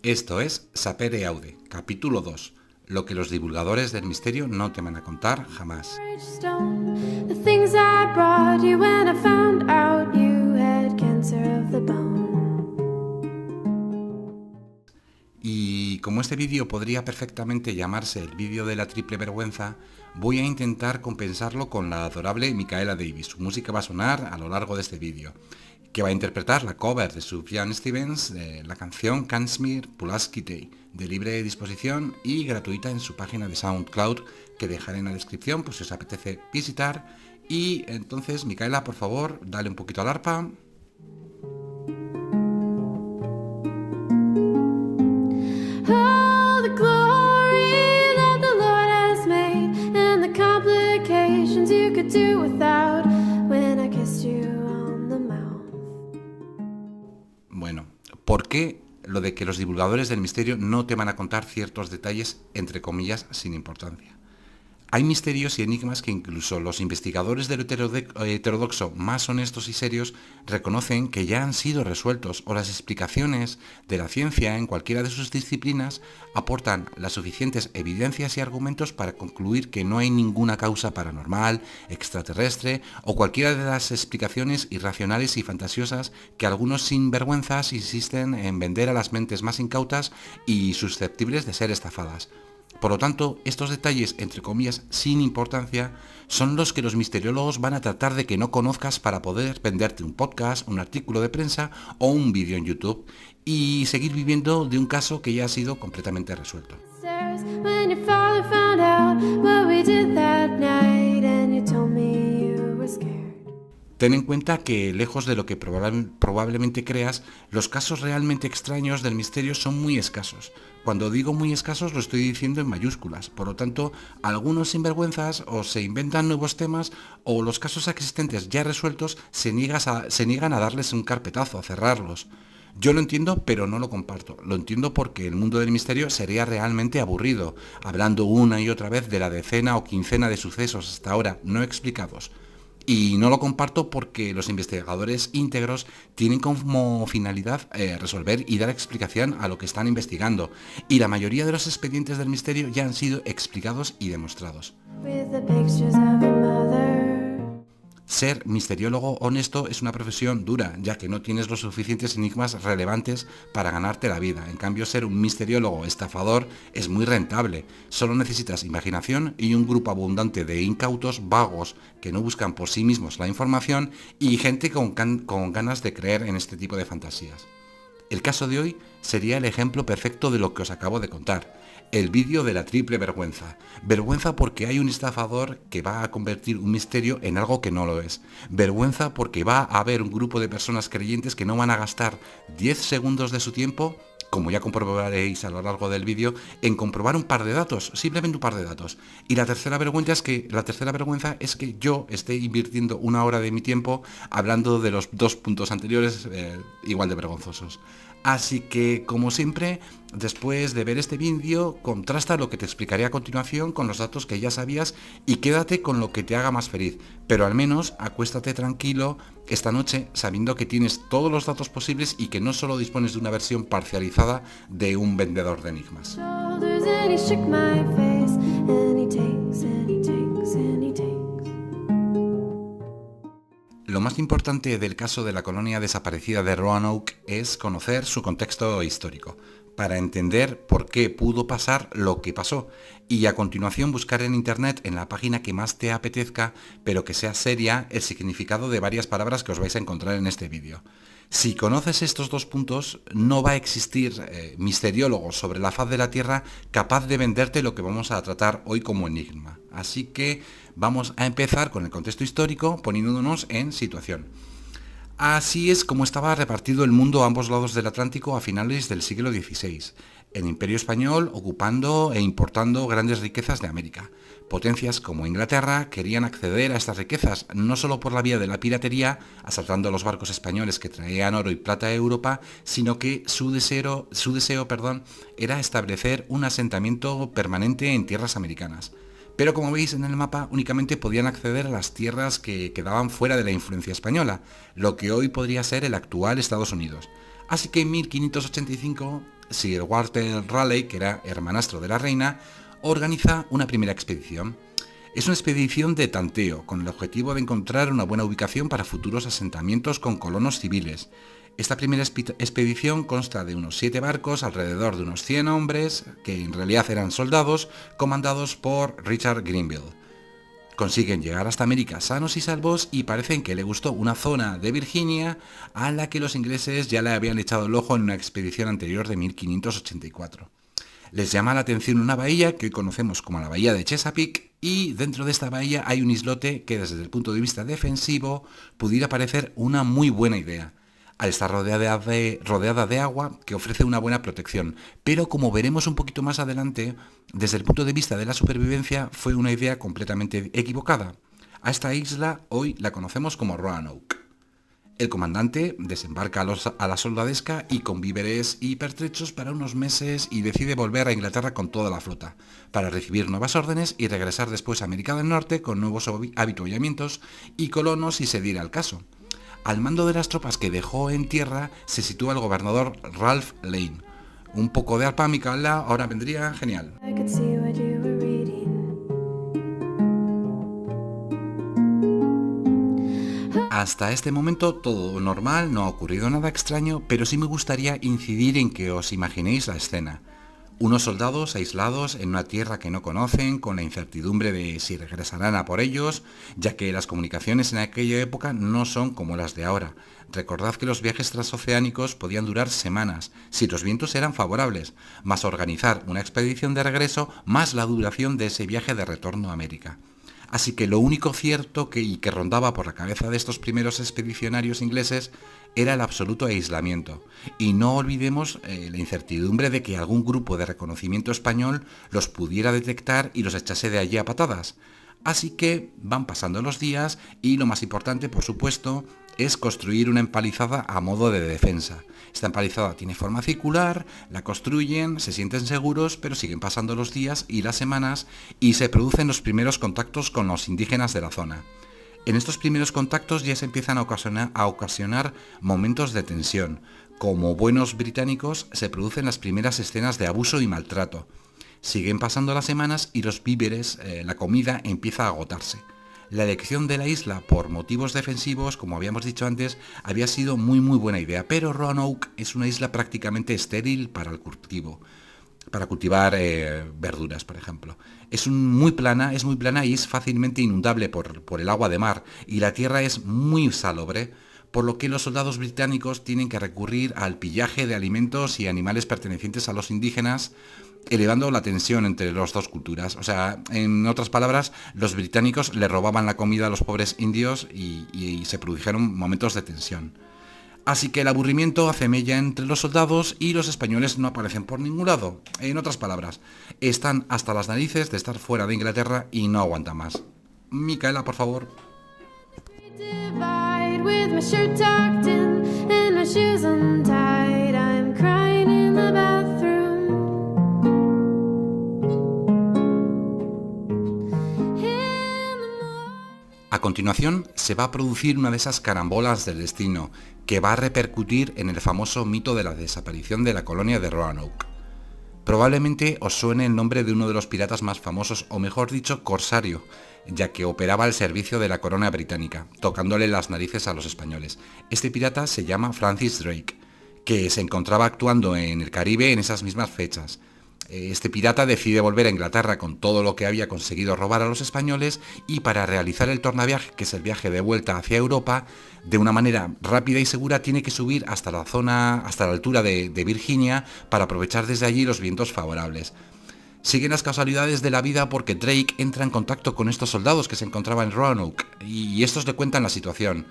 Esto es Sapere Aude, capítulo 2, lo que los divulgadores del misterio no te van a contar jamás. Y como este vídeo podría perfectamente llamarse el vídeo de la triple vergüenza, voy a intentar compensarlo con la adorable Micaela Davis. Su música va a sonar a lo largo de este vídeo, que va a interpretar la cover de Sufjan Stevens de la canción Kashmir Pulaski Day, de libre disposición y gratuita en su página de SoundCloud, que dejaré en la descripción por si os apetece visitar. Y entonces, Micaela, por favor, dale un poquito al arpa. Bueno, ¿por qué lo de que los divulgadores del misterio no te van a contar ciertos detalles, entre comillas, sin importancia? Hay misterios y enigmas que incluso los investigadores del heterodoxo más honestos y serios reconocen que ya han sido resueltos, o las explicaciones de la ciencia en cualquiera de sus disciplinas aportan las suficientes evidencias y argumentos para concluir que no hay ninguna causa paranormal, extraterrestre o cualquiera de las explicaciones irracionales y fantasiosas que algunos sinvergüenzas insisten en vender a las mentes más incautas y susceptibles de ser estafadas. Por lo tanto, estos detalles, entre comillas, sin importancia, son los que los misteriólogos van a tratar de que no conozcas para poder venderte un podcast, un artículo de prensa o un vídeo en YouTube y seguir viviendo de un caso que ya ha sido completamente resuelto. Ten en cuenta que, lejos de lo que probablemente creas, los casos realmente extraños del misterio son muy escasos. Cuando digo muy escasos lo estoy diciendo en mayúsculas. Por lo tanto, algunos sinvergüenzas o se inventan nuevos temas o los casos existentes ya resueltos se niegan a darles un carpetazo, a cerrarlos. Yo lo entiendo, pero no lo comparto. Lo entiendo porque el mundo del misterio sería realmente aburrido, hablando una y otra vez de la decena o quincena de sucesos hasta ahora no explicados. Y no lo comparto porque los investigadores íntegros tienen como finalidad resolver y dar explicación a lo que están investigando. Y la mayoría de los expedientes del misterio ya han sido explicados y demostrados. Ser misteriólogo honesto es una profesión dura, ya que no tienes los suficientes enigmas relevantes para ganarte la vida. En cambio, ser un misteriólogo estafador es muy rentable. Solo necesitas imaginación y un grupo abundante de incautos vagos que no buscan por sí mismos la información y gente con ganas de creer en este tipo de fantasías. El caso de hoy sería el ejemplo perfecto de lo que os acabo de contar. El vídeo de la triple vergüenza. Vergüenza porque hay un estafador que va a convertir un misterio en algo que no lo es. Vergüenza porque va a haber un grupo de personas creyentes que no van a gastar 10 segundos de su tiempo, como ya comprobaréis a lo largo del vídeo, en comprobar un par de datos, simplemente un par de datos. Y la tercera vergüenza es que yo esté invirtiendo una hora de mi tiempo hablando de los dos puntos anteriores igual de vergonzosos. Así que, como siempre, después de ver este vídeo, contrasta lo que te explicaré a continuación con los datos que ya sabías y quédate con lo que te haga más feliz. Pero al menos acuéstate tranquilo esta noche sabiendo que tienes todos los datos posibles y que no solo dispones de una versión parcializada de un vendedor de enigmas. Lo más importante del caso de la colonia desaparecida de Roanoke es conocer su contexto histórico, para entender por qué pudo pasar lo que pasó, y a continuación buscar en internet, en la página que más te apetezca, pero que sea seria, el significado de varias palabras que os vais a encontrar en este vídeo. Si conoces estos dos puntos, no va a existir misteriólogo sobre la faz de la Tierra capaz de venderte lo que vamos a tratar hoy como enigma. Así que vamos a empezar con el contexto histórico poniéndonos en situación. Así es como estaba repartido el mundo a ambos lados del Atlántico a finales del siglo XVI. El Imperio Español ocupando e importando grandes riquezas de América. Potencias como Inglaterra querían acceder a estas riquezas, no solo por la vía de la piratería, asaltando a los barcos españoles que traían oro y plata a Europa, sino que su deseo era establecer un asentamiento permanente en tierras americanas. Pero como veis en el mapa, únicamente podían acceder a las tierras que quedaban fuera de la influencia española, lo que hoy podría ser el actual Estados Unidos. Así que en 1585 Sir Walter Raleigh, que era hermanastro de la reina, organiza una primera expedición. Es una expedición de tanteo, con el objetivo de encontrar una buena ubicación para futuros asentamientos con colonos civiles. Esta primera expedición consta de unos 7 barcos, alrededor de unos 100 hombres, que en realidad eran soldados, comandados por Richard Grenville. Consiguen llegar hasta América sanos y salvos y parecen que le gustó una zona de Virginia a la que los ingleses ya le habían echado el ojo en una expedición anterior de 1584. Les llama la atención una bahía que hoy conocemos como la bahía de Chesapeake, y dentro de esta bahía hay un islote que desde el punto de vista defensivo pudiera parecer una muy buena idea, al estar rodeada de agua que ofrece una buena protección. Pero como veremos un poquito más adelante, desde el punto de vista de la supervivencia fue una idea completamente equivocada. A esta isla hoy la conocemos como Roanoke. El comandante desembarca a la soldadesca y con víveres y pertrechos para unos meses, y decide volver a Inglaterra con toda la flota, para recibir nuevas órdenes y regresar después a América del Norte con nuevos avituallamientos y colonos si se diera el caso. Al mando de las tropas que dejó en tierra se sitúa el gobernador Ralph Lane. Un poco de arpa, Micaela, ahora vendría genial. Hasta este momento todo normal, no ha ocurrido nada extraño, pero sí me gustaría incidir en que os imaginéis la escena. Unos soldados aislados en una tierra que no conocen, con la incertidumbre de si regresarán a por ellos, ya que las comunicaciones en aquella época no son como las de ahora. Recordad que los viajes transoceánicos podían durar semanas, si los vientos eran favorables, más organizar una expedición de regreso, más la duración de ese viaje de retorno a América. Así que lo único cierto que rondaba por la cabeza de estos primeros expedicionarios ingleses era el absoluto aislamiento. Y no olvidemos la incertidumbre de que algún grupo de reconocimiento español los pudiera detectar y los echase de allí a patadas. Así que van pasando los días y lo más importante, por supuesto, es construir una empalizada a modo de defensa. Esta empalizada tiene forma circular, la construyen, se sienten seguros, pero siguen pasando los días y las semanas y se producen los primeros contactos con los indígenas de la zona. En estos primeros contactos ya se empiezan a ocasionar momentos de tensión. Como buenos británicos se producen las primeras escenas de abuso y maltrato. Siguen pasando las semanas y los víveres, la comida empieza a agotarse. La elección de la isla por motivos defensivos, como habíamos dicho antes, había sido muy buena idea, pero Roanoke es una isla prácticamente estéril para el cultivo, para cultivar verduras, por ejemplo. Es muy plana y es fácilmente inundable por el agua de mar, y la tierra es muy salobre, por lo que los soldados británicos tienen que recurrir al pillaje de alimentos y animales pertenecientes a los indígenas, elevando la tensión entre las dos culturas. O sea, en otras palabras, los británicos le robaban la comida a los pobres indios y se produjeron momentos de tensión. Así que el aburrimiento hace mella entre los soldados y los españoles no aparecen por ningún lado. En otras palabras, están hasta las narices de estar fuera de Inglaterra y no aguantan más. Micaela, por favor. A continuación, se va a producir una de esas carambolas del destino, que va a repercutir en el famoso mito de la desaparición de la colonia de Roanoke. Probablemente os suene el nombre de uno de los piratas más famosos, o mejor dicho, corsario, ya que operaba al servicio de la corona británica, tocándole las narices a los españoles. Este pirata se llama Francis Drake, que se encontraba actuando en el Caribe en esas mismas fechas. Este pirata decide volver a Inglaterra con todo lo que había conseguido robar a los españoles, y para realizar el tornaviaje, que es el viaje de vuelta hacia Europa, de una manera rápida y segura tiene que subir hasta la altura de Virginia, para aprovechar desde allí los vientos favorables. Siguen las casualidades de la vida porque Drake entra en contacto con estos soldados que se encontraban en Roanoke, y estos le cuentan la situación,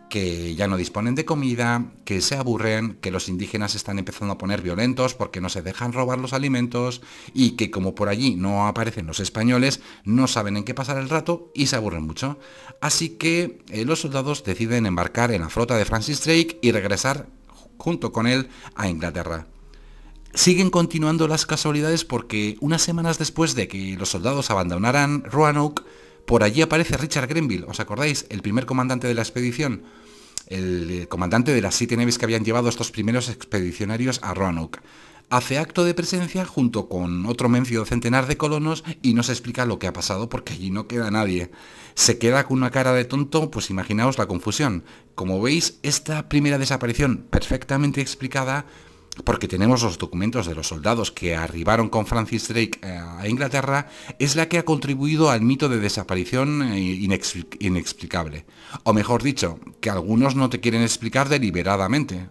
que ya no disponen de comida, que se aburren, que los indígenas están empezando a poner violentos porque no se dejan robar los alimentos, y que como por allí no aparecen los españoles, no saben en qué pasar el rato y se aburren mucho. Así que los soldados deciden embarcar en la flota de Francis Drake y regresar junto con él a Inglaterra. Siguen continuando las casualidades porque unas semanas después de que los soldados abandonaran Roanoke, por allí aparece Richard Grenville. ¿Os acordáis? El primer comandante de la expedición, el comandante de las 7 naves que habían llevado estos primeros expedicionarios a Roanoke. Hace acto de presencia junto con otro mencio centenar de colonos y nos explica lo que ha pasado porque allí no queda nadie. Se queda con una cara de tonto, pues imaginaos la confusión. Como veis, esta primera desaparición perfectamente explicada, porque tenemos los documentos de los soldados que arribaron con Francis Drake a Inglaterra, es la que ha contribuido al mito de desaparición inexplicable. O mejor dicho, que algunos no te quieren explicar deliberadamente.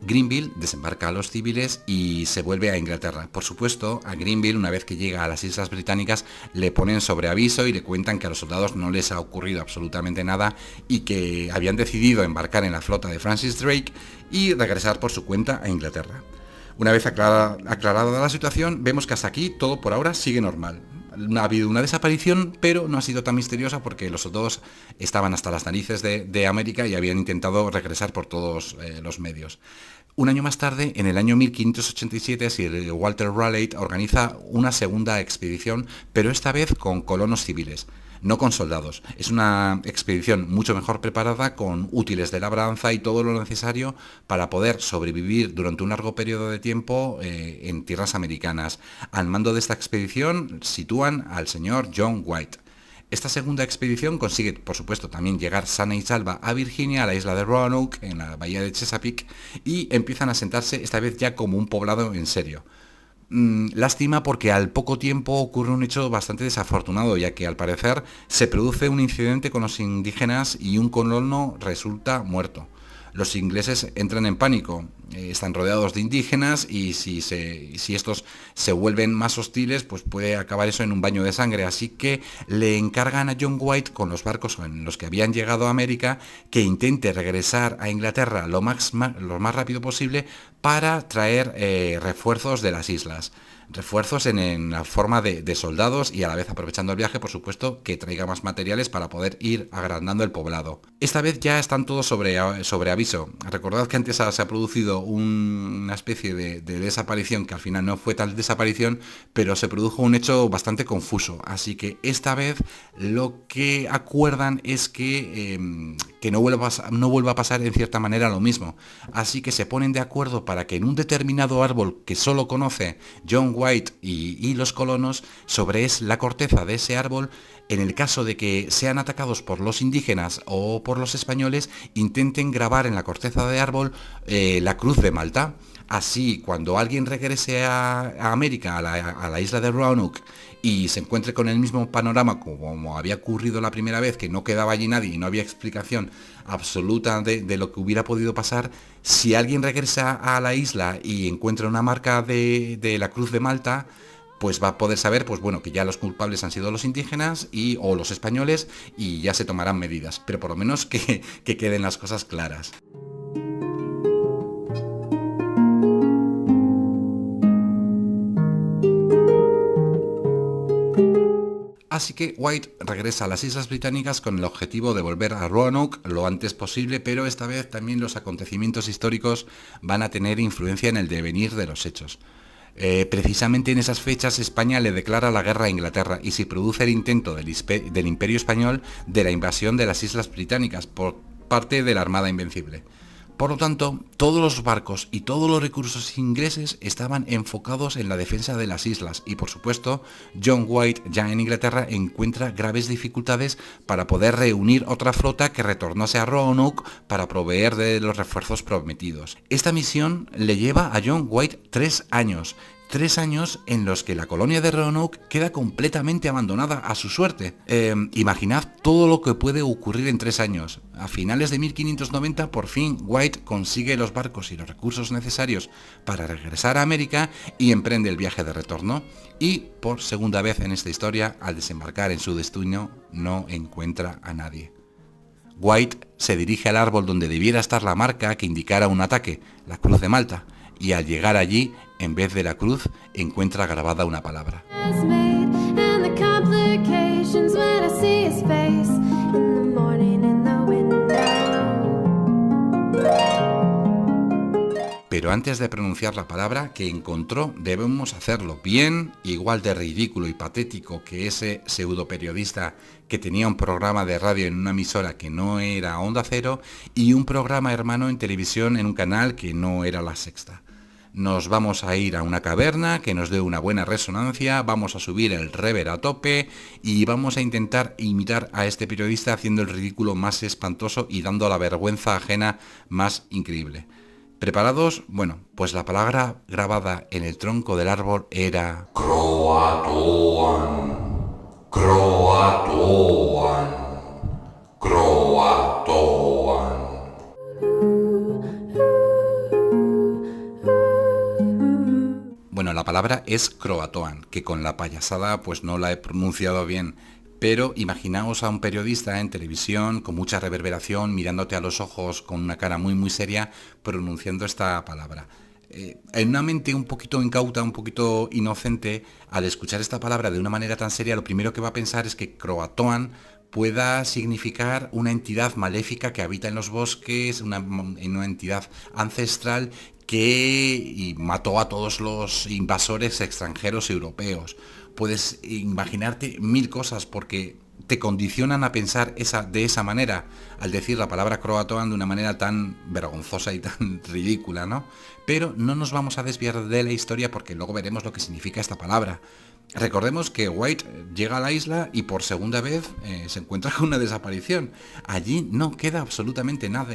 Greenville desembarca a los civiles y se vuelve a Inglaterra. Por supuesto, a Greenville, una vez que llega a las Islas Británicas, le ponen sobre aviso y le cuentan que a los soldados no les ha ocurrido absolutamente nada y que habían decidido embarcar en la flota de Francis Drake y regresar por su cuenta a Inglaterra. Una vez aclarada la situación, vemos que hasta aquí todo por ahora sigue normal. Ha habido una desaparición, pero no ha sido tan misteriosa porque los soldados estaban hasta las narices de América y habían intentado regresar por todos los medios. Un año más tarde, en el año 1587, Sir Walter Raleigh organiza una segunda expedición, pero esta vez con colonos civiles, no con soldados. Es una expedición mucho mejor preparada, con útiles de labranza y todo lo necesario para poder sobrevivir durante un largo periodo de tiempo en tierras americanas. Al mando de esta expedición sitúan al señor John White. Esta segunda expedición consigue, por supuesto, también llegar sana y salva a Virginia, a la isla de Roanoke, en la bahía de Chesapeake, y empiezan a asentarse esta vez ya como un poblado en serio. Lástima porque al poco tiempo ocurre un hecho bastante desafortunado, ya que al parecer se produce un incidente con los indígenas y un colono resulta muerto. Los ingleses entran en pánico, están rodeados de indígenas y si estos se vuelven más hostiles, pues puede acabar eso en un baño de sangre. Así que le encargan a John White, con los barcos en los que habían llegado a América, que intente regresar a Inglaterra lo más rápido posible para traer refuerzos de las islas. Refuerzos en la forma de soldados y a la vez, aprovechando el viaje, por supuesto, que traiga más materiales para poder ir agrandando el poblado. Esta vez ya están todos sobre aviso. Recordad que antes se ha producido una especie de desaparición, que al final no fue tal desaparición, pero se produjo un hecho bastante confuso. Así que esta vez lo que acuerdan es que no vuelva a pasar en cierta manera lo mismo. Así que se ponen de acuerdo para que en un determinado árbol que solo conoce John White y los colonos, sobre la corteza de ese árbol, en el caso de que sean atacados por los indígenas o por los españoles, intenten grabar en la corteza de árbol la cruz de Malta. Así, cuando alguien regrese a América, a la isla de Roanoke, y se encuentre con el mismo panorama como había ocurrido la primera vez, que no quedaba allí nadie y no había explicación absoluta de lo que hubiera podido pasar, si alguien regresa a la isla y encuentra una marca de la cruz de Malta, pues va a poder saber, pues bueno, que ya los culpables han sido los indígenas o los españoles y ya se tomarán medidas, pero por lo menos que queden las cosas claras. Así que White regresa a las Islas Británicas con el objetivo de volver a Roanoke lo antes posible, pero esta vez también los acontecimientos históricos van a tener influencia en el devenir de los hechos. Precisamente en esas fechas España le declara la guerra a Inglaterra y se produce el intento del Imperio Español de la invasión de las Islas Británicas por parte de la Armada Invencible. Por lo tanto, todos los barcos y todos los recursos ingleses estaban enfocados en la defensa de las islas y, por supuesto, John White, ya en Inglaterra, encuentra graves dificultades para poder reunir otra flota que retornase a Roanoke para proveer de los refuerzos prometidos. Esta misión le lleva a John White 3 años. 3 años en los que la colonia de Roanoke queda completamente abandonada a su suerte. Imaginad todo lo que puede ocurrir en 3 años. A finales de 1590, por fin, White consigue los barcos y los recursos necesarios para regresar a América y emprende el viaje de retorno. Y, por segunda vez en esta historia, al desembarcar en su destino, no encuentra a nadie. White se dirige al árbol donde debiera estar la marca que indicara un ataque, la cruz de Malta, y al llegar allí, en vez de la cruz, encuentra grabada una palabra. Pero antes de pronunciar la palabra que encontró, debemos hacerlo bien, igual de ridículo y patético que ese pseudoperiodista que tenía un programa de radio en una emisora que no era Onda Cero y un programa hermano en televisión en un canal que no era La Sexta. Nos vamos a ir a una caverna que nos dé una buena resonancia, vamos a subir el reverb a tope y vamos a intentar imitar a este periodista haciendo el ridículo más espantoso y dando la vergüenza ajena más increíble. ¿Preparados? Bueno, pues la palabra grabada en el tronco del árbol era Croatoan, Croatoan, Croatoan. Bueno, la palabra es Croatoan, que con la payasada pues no la he pronunciado bien, pero imaginaos a un periodista en televisión con mucha reverberación, mirándote a los ojos con una cara muy seria, pronunciando esta palabra. En una mente un poquito incauta, un poquito inocente, al escuchar esta palabra de una manera tan seria, lo primero que va a pensar es que Croatoan pueda significar una entidad maléfica que habita en los bosques, una entidad ancestral que mató a todos los invasores extranjeros europeos. Puedes imaginarte mil cosas porque te condicionan a pensar de esa manera al decir la palabra Croatoan de una manera tan vergonzosa y tan ridícula, ¿no? Pero no nos vamos a desviar de la historia porque luego veremos lo que significa esta palabra. Recordemos que White llega a la isla y por segunda vez se encuentra con una desaparición. Allí no queda absolutamente nada,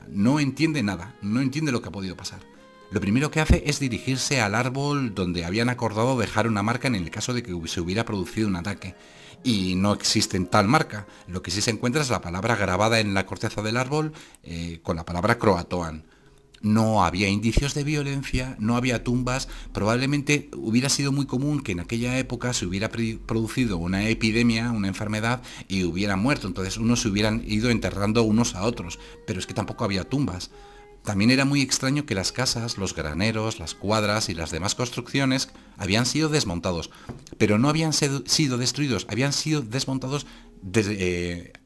no entiende nada, no entiende lo que ha podido pasar. Lo primero que hace es dirigirse al árbol donde habían acordado dejar una marca en el caso de que se hubiera producido un ataque. Y no existe tal marca. Lo que sí se encuentra es la palabra grabada en la corteza del árbol con la palabra Croatoan. No había indicios de violencia, no había tumbas, probablemente hubiera sido muy común que en aquella época se hubiera producido una epidemia, una enfermedad y hubieran muerto, entonces unos se hubieran ido enterrando unos a otros, pero es que tampoco había tumbas. También era muy extraño que las casas, los graneros, las cuadras y las demás construcciones habían sido desmontados, pero no habían sido destruidos, habían sido desmontados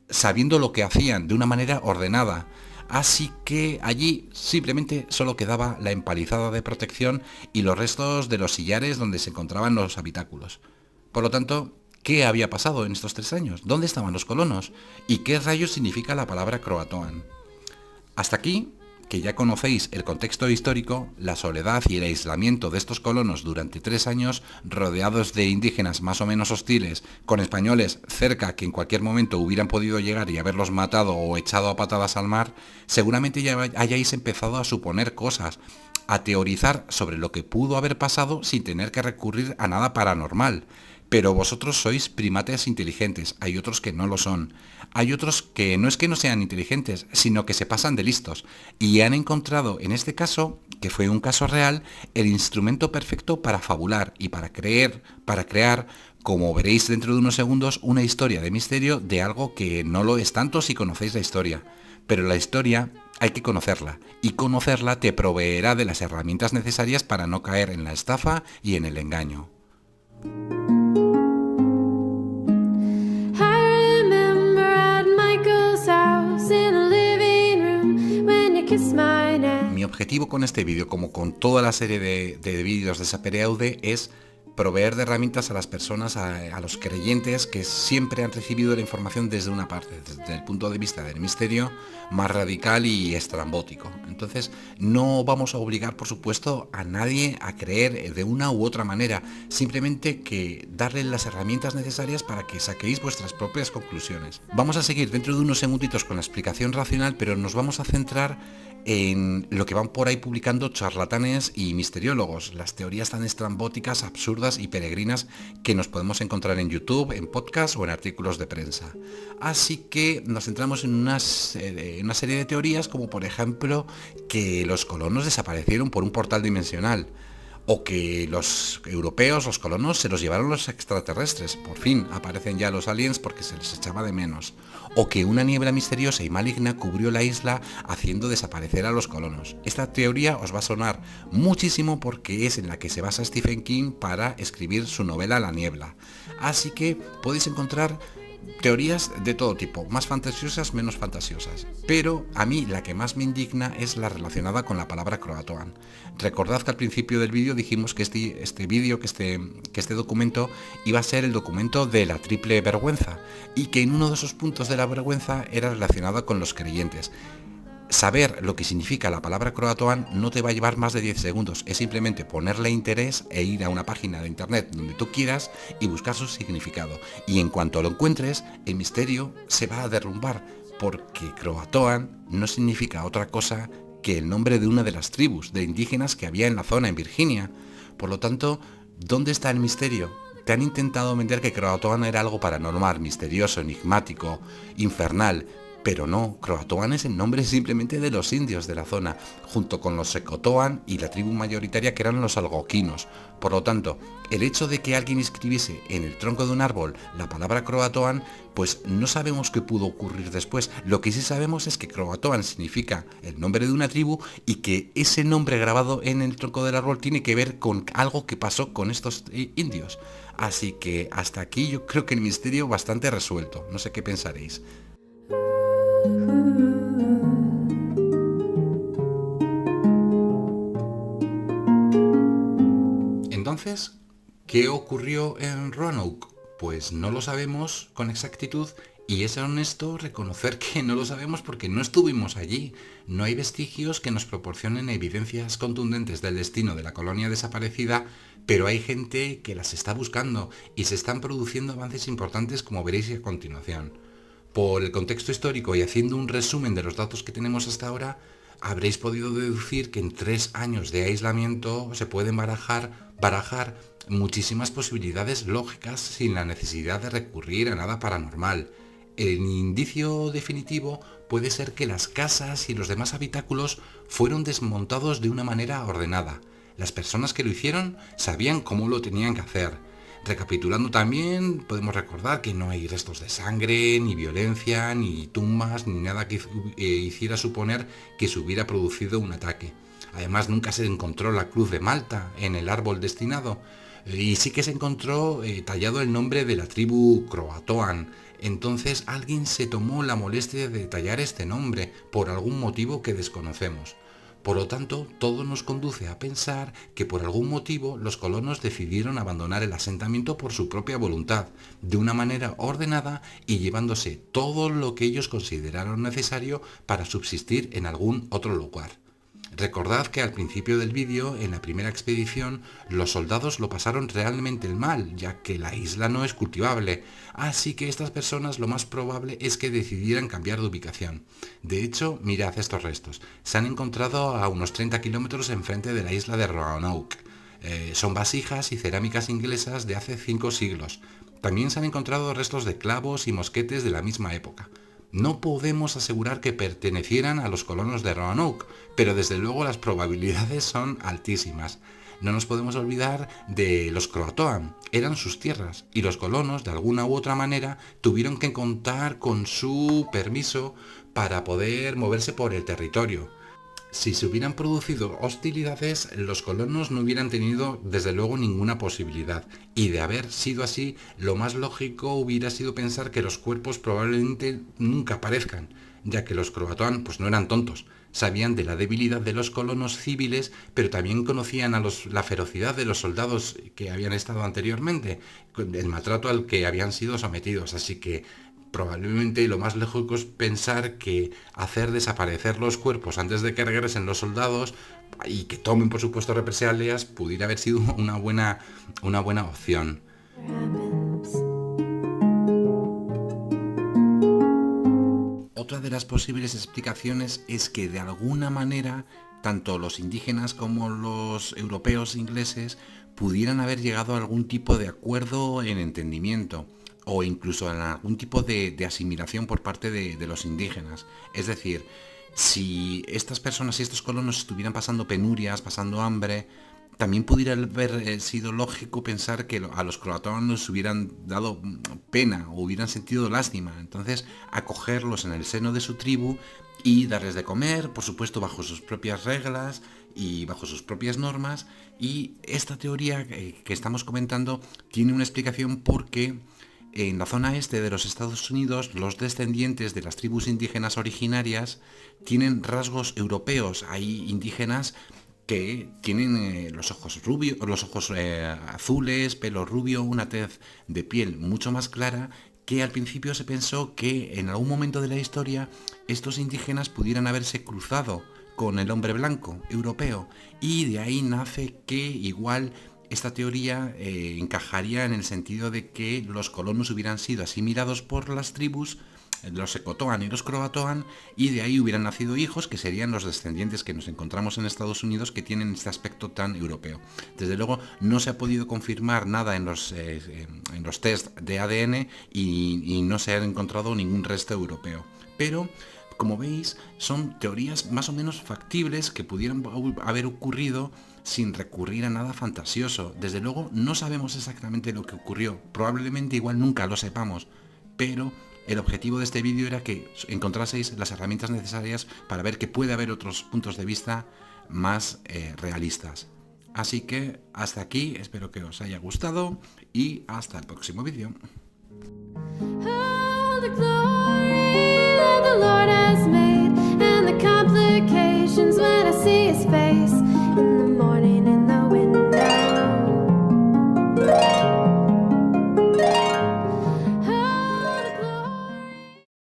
sabiendo lo que hacían de una manera ordenada. Así que allí simplemente solo quedaba la empalizada de protección y los restos de los sillares donde se encontraban los habitáculos. Por lo tanto, ¿qué había pasado en estos 3 años? ¿Dónde estaban los colonos? ¿Y qué rayos significa la palabra Croatoan? Hasta aquí, que ya conocéis el contexto histórico, la soledad y el aislamiento de estos colonos durante 3 años, rodeados de indígenas más o menos hostiles, con españoles cerca que en cualquier momento hubieran podido llegar y haberlos matado o echado a patadas al mar, seguramente ya hayáis empezado a suponer cosas, a teorizar sobre lo que pudo haber pasado sin tener que recurrir a nada paranormal. Pero vosotros sois primates inteligentes, hay otros que no lo son. Hay otros que no es que no sean inteligentes, sino que se pasan de listos. Y han encontrado, en este caso, que fue un caso real, el instrumento perfecto para fabular y para crear, como veréis dentro de unos segundos, una historia de misterio de algo que no lo es tanto si conocéis la historia. Pero la historia hay que conocerla, y conocerla te proveerá de las herramientas necesarias para no caer en la estafa y en el engaño. Mi objetivo con este vídeo, como con toda la serie de vídeos de Sapereaude, es proveer de herramientas a las personas, a los creyentes que siempre han recibido la información desde una parte, desde el punto de vista del misterio más radical y estrambótico. Entonces, no vamos a obligar, por supuesto, a nadie a creer de una u otra manera, simplemente que darle las herramientas necesarias para que saquéis vuestras propias conclusiones. Vamos a seguir dentro de unos segunditos con la explicación racional, pero nos vamos a centrar en lo que van por ahí publicando charlatanes y misteriólogos, las teorías tan estrambóticas, absurdas y peregrinas que nos podemos encontrar en YouTube, en podcast o en artículos de prensa. Así que nos centramos en una serie de teorías, como por ejemplo que los colonos desaparecieron por un portal dimensional, o que los europeos, los colonos, se los llevaron los extraterrestres. Por fin aparecen ya los aliens porque se les echaba de menos. O que una niebla misteriosa y maligna cubrió la isla haciendo desaparecer a los colonos. Esta teoría os va a sonar muchísimo porque es en la que se basa Stephen King para escribir su novela La niebla. Así que podéis encontrar Teorías de todo tipo, más fantasiosas, menos fantasiosas, pero a mí la que más me indigna es la relacionada con la palabra croatoan. Recordad que al principio del vídeo dijimos que este documento iba a ser el documento de la triple vergüenza y que en uno de esos puntos de la vergüenza era relacionado con los creyentes. Saber lo que significa la palabra croatoan no te va a llevar más de 10 segundos, es simplemente ponerle interés e ir a una página de internet donde tú quieras y buscar su significado. Y en cuanto lo encuentres, el misterio se va a derrumbar, porque croatoan no significa otra cosa que el nombre de una de las tribus de indígenas que había en la zona, en Virginia. Por lo tanto, ¿dónde está el misterio? Te han intentado vender que croatoan era algo paranormal, misterioso, enigmático, infernal. Pero no, Croatoan es el nombre simplemente de los indios de la zona, junto con los Secotoan y la tribu mayoritaria que eran los algoquinos. Por lo tanto, el hecho de que alguien escribiese en el tronco de un árbol la palabra Croatoan, pues no sabemos qué pudo ocurrir después. Lo que sí sabemos es que Croatoan significa el nombre de una tribu y que ese nombre grabado en el tronco del árbol tiene que ver con algo que pasó con estos indios. Así que hasta aquí yo creo que el misterio bastante resuelto. No sé qué pensaréis. Entonces, ¿qué ocurrió en Roanoke? Pues no lo sabemos con exactitud y es honesto reconocer que no lo sabemos porque no estuvimos allí. No hay vestigios que nos proporcionen evidencias contundentes del destino de la colonia desaparecida, pero hay gente que las está buscando y se están produciendo avances importantes, como veréis a continuación. Por el contexto histórico y haciendo un resumen de los datos que tenemos hasta ahora, habréis podido deducir que en 3 años de aislamiento se pueden barajar muchísimas posibilidades lógicas sin la necesidad de recurrir a nada paranormal. El indicio definitivo puede ser que las casas y los demás habitáculos fueron desmontados de una manera ordenada. Las personas que lo hicieron sabían cómo lo tenían que hacer. Recapitulando también, podemos recordar que no hay restos de sangre, ni violencia, ni tumbas, ni nada que hiciera suponer que se hubiera producido un ataque. Además, nunca se encontró la cruz de Malta en el árbol destinado, y sí que se encontró tallado el nombre de la tribu Croatoan. Entonces alguien se tomó la molestia de tallar este nombre por algún motivo que desconocemos. Por lo tanto, todo nos conduce a pensar que por algún motivo los colonos decidieron abandonar el asentamiento por su propia voluntad, de una manera ordenada y llevándose todo lo que ellos consideraron necesario para subsistir en algún otro lugar. Recordad que al principio del vídeo, en la primera expedición, los soldados lo pasaron realmente mal, ya que la isla no es cultivable, así que estas personas lo más probable es que decidieran cambiar de ubicación. De hecho, mirad estos restos. Se han encontrado a unos 30 kilómetros enfrente de la isla de Roanoke. Son vasijas y cerámicas inglesas de hace 5 siglos. También se han encontrado restos de clavos y mosquetes de la misma época. No podemos asegurar que pertenecieran a los colonos de Roanoke, pero desde luego las probabilidades son altísimas. No nos podemos olvidar de los Croatoan, eran sus tierras, y los colonos, de alguna u otra manera, tuvieron que contar con su permiso para poder moverse por el territorio. Si se hubieran producido hostilidades, los colonos no hubieran tenido desde luego ninguna posibilidad, y de haber sido así, lo más lógico hubiera sido pensar que los cuerpos probablemente nunca aparezcan, ya que los croatoan pues no eran tontos, sabían de la debilidad de los colonos civiles, pero también conocían la ferocidad de los soldados que habían estado anteriormente, el maltrato al que habían sido sometidos, así que probablemente lo más lógico es pensar que hacer desaparecer los cuerpos antes de que regresen los soldados y que tomen por supuesto represalias pudiera haber sido una buena opción. Otra de las posibles explicaciones es que de alguna manera tanto los indígenas como los europeos ingleses pudieran haber llegado a algún tipo de acuerdo en entendimiento o incluso en algún tipo de asimilación por parte de los indígenas. Es decir, si estas personas y estos colonos estuvieran pasando penurias, pasando hambre, también pudiera haber sido lógico pensar que a los croatoanos hubieran dado pena o hubieran sentido lástima. Entonces, acogerlos en el seno de su tribu y darles de comer, por supuesto bajo sus propias reglas y bajo sus propias normas. Y esta teoría que estamos comentando tiene una explicación porque en la zona este de los Estados Unidos, los descendientes de las tribus indígenas originarias tienen rasgos europeos. Hay indígenas que tienen los ojos rubios, los ojos azules, pelo rubio, una tez de piel mucho más clara, que al principio se pensó que en algún momento de la historia estos indígenas pudieran haberse cruzado con el hombre blanco europeo, y de ahí nace que igual esta teoría encajaría en el sentido de que los colonos hubieran sido asimilados por las tribus, los Secotoan y los Croatoan, y de ahí hubieran nacido hijos que serían los descendientes que nos encontramos en Estados Unidos, que tienen este aspecto tan europeo. Desde luego no se ha podido confirmar nada en los test de ADN y no se ha encontrado ningún resto europeo. Pero, como veis, son teorías más o menos factibles que pudieran haber ocurrido sin recurrir a nada fantasioso. Desde luego no sabemos exactamente lo que ocurrió, probablemente igual nunca lo sepamos, pero el objetivo de este vídeo era que encontraseis las herramientas necesarias para ver que puede haber otros puntos de vista más realistas. Así que hasta aquí, espero que os haya gustado y hasta el próximo vídeo.